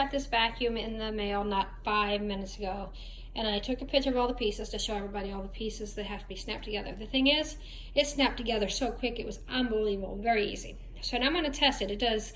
got this vacuum in the mail not 5 minutes ago, and I took a picture of all the pieces to show everybody all the pieces that have to be snapped together. The thing is, it snapped together so quick, it was unbelievable, very easy. So now I'm going to test it. It does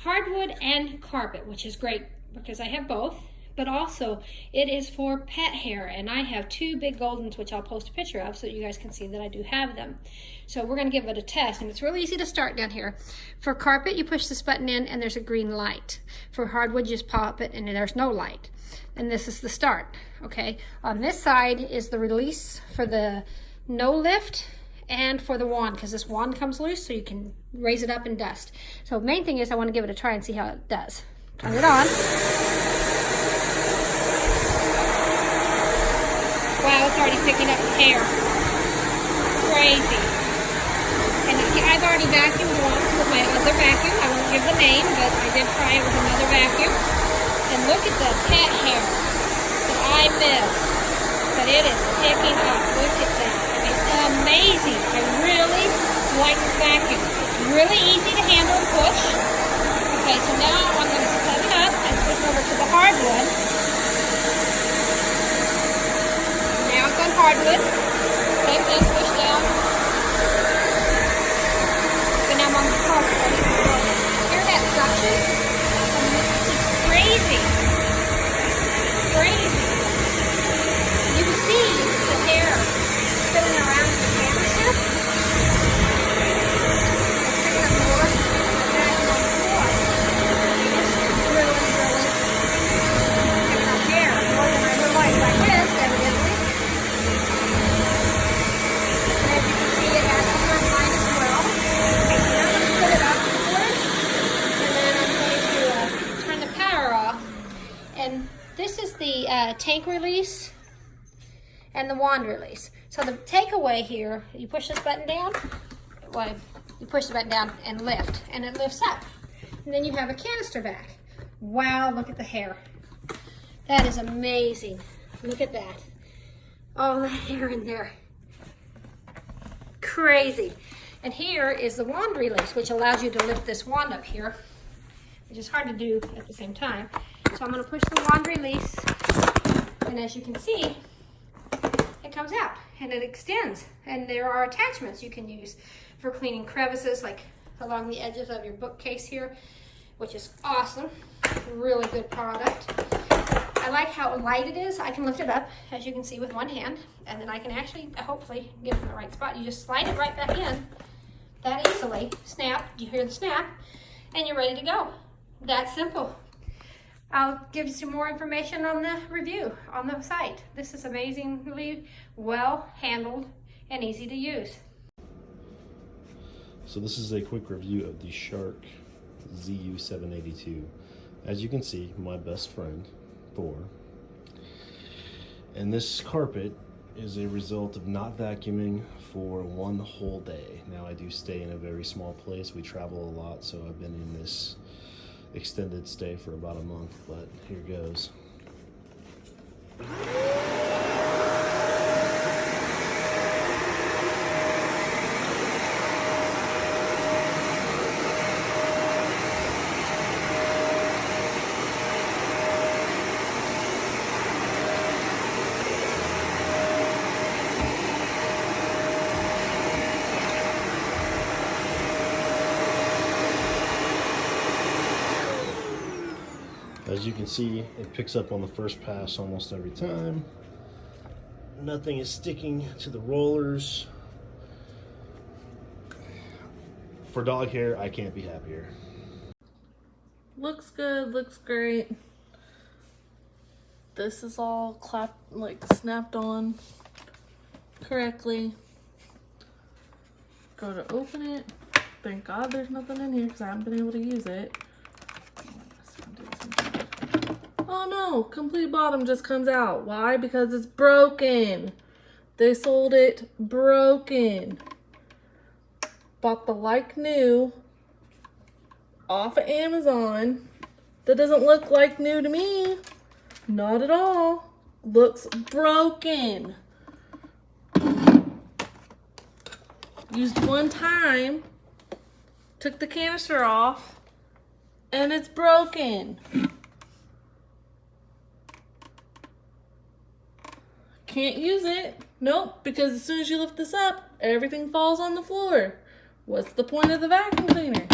hardwood and carpet, which is great because I have both, but also it is for pet hair, and I have 2 big Goldens, which I'll post a picture of so that you guys can see that I do have them. So we're going to give it a test, and it's really easy to start down here. For carpet, you push this button in and there's a green light. For hardwood, you just pop it and there's no light. And this is the start, okay? On this side is the release for the no lift and for the wand, because this wand comes loose so you can raise it up and dust. So the main thing is I want to give it a try and see how it does. Turn it on. Wow, it's already picking up the hair. Crazy. And I've already vacuumed once with my other vacuum. I won't give the name, but I did try it with another vacuum. And look at the pet hair that I missed. But it is picking up. Look at that. It's amazing. I really like this vacuum. It's really easy to handle and push. Okay, so now I'm going to set it up and switch over to the hardwood. Now it's on hardwood. Same thing, push down. So now I'm on the carpet. Hear that suction? It's crazy. Crazy. You can see the hair filling around the canister. This is the tank release and the wand release. So the takeaway here, you push this button down, well, you push the button down and lift, and it lifts up. And then you have a canister back. Wow, look at the hair. That is amazing. Look at that. All the hair in there. Crazy. And here is the wand release, which allows you to lift this wand up here, which is hard to do at the same time. So I'm going to push the wand release, and as you can see, it comes out and it extends. And there are attachments you can use for cleaning crevices, like along the edges of your bookcase here, which is awesome. Really good product. I like how light it is. I can lift it up, as you can see, with one hand, and then I can actually, hopefully, get it in the right spot. You just slide it right back in that easily. Snap, you hear the snap, and you're ready to go. That's simple. I'll give you some more information on the review on the site. This is amazingly well handled and easy to use. So this is a quick review of the Shark ZU782. As you can see, my best friend, Thor. And this carpet is a result of not vacuuming for one whole day. Now I do stay in a very small place. We travel a lot, so I've been in this extended stay for about a month, but here goes. As you can see, it picks up on the first pass almost every time. Nothing is sticking to the rollers. For dog hair, I can't be happier. Looks good, looks great. This is all snapped on correctly. Go to open it. Thank God there's nothing in here because I haven't been able to use it. Oh no, complete bottom just comes out. Why? Because it's broken. They sold it broken. Bought the like new off of Amazon. That doesn't look like new to me. Not at all. Looks broken. Used one time. Took the canister off. And it's broken. can't use it. Nope, because as soon as you lift this up, everything falls on the floor. What's the point of the vacuum cleaner?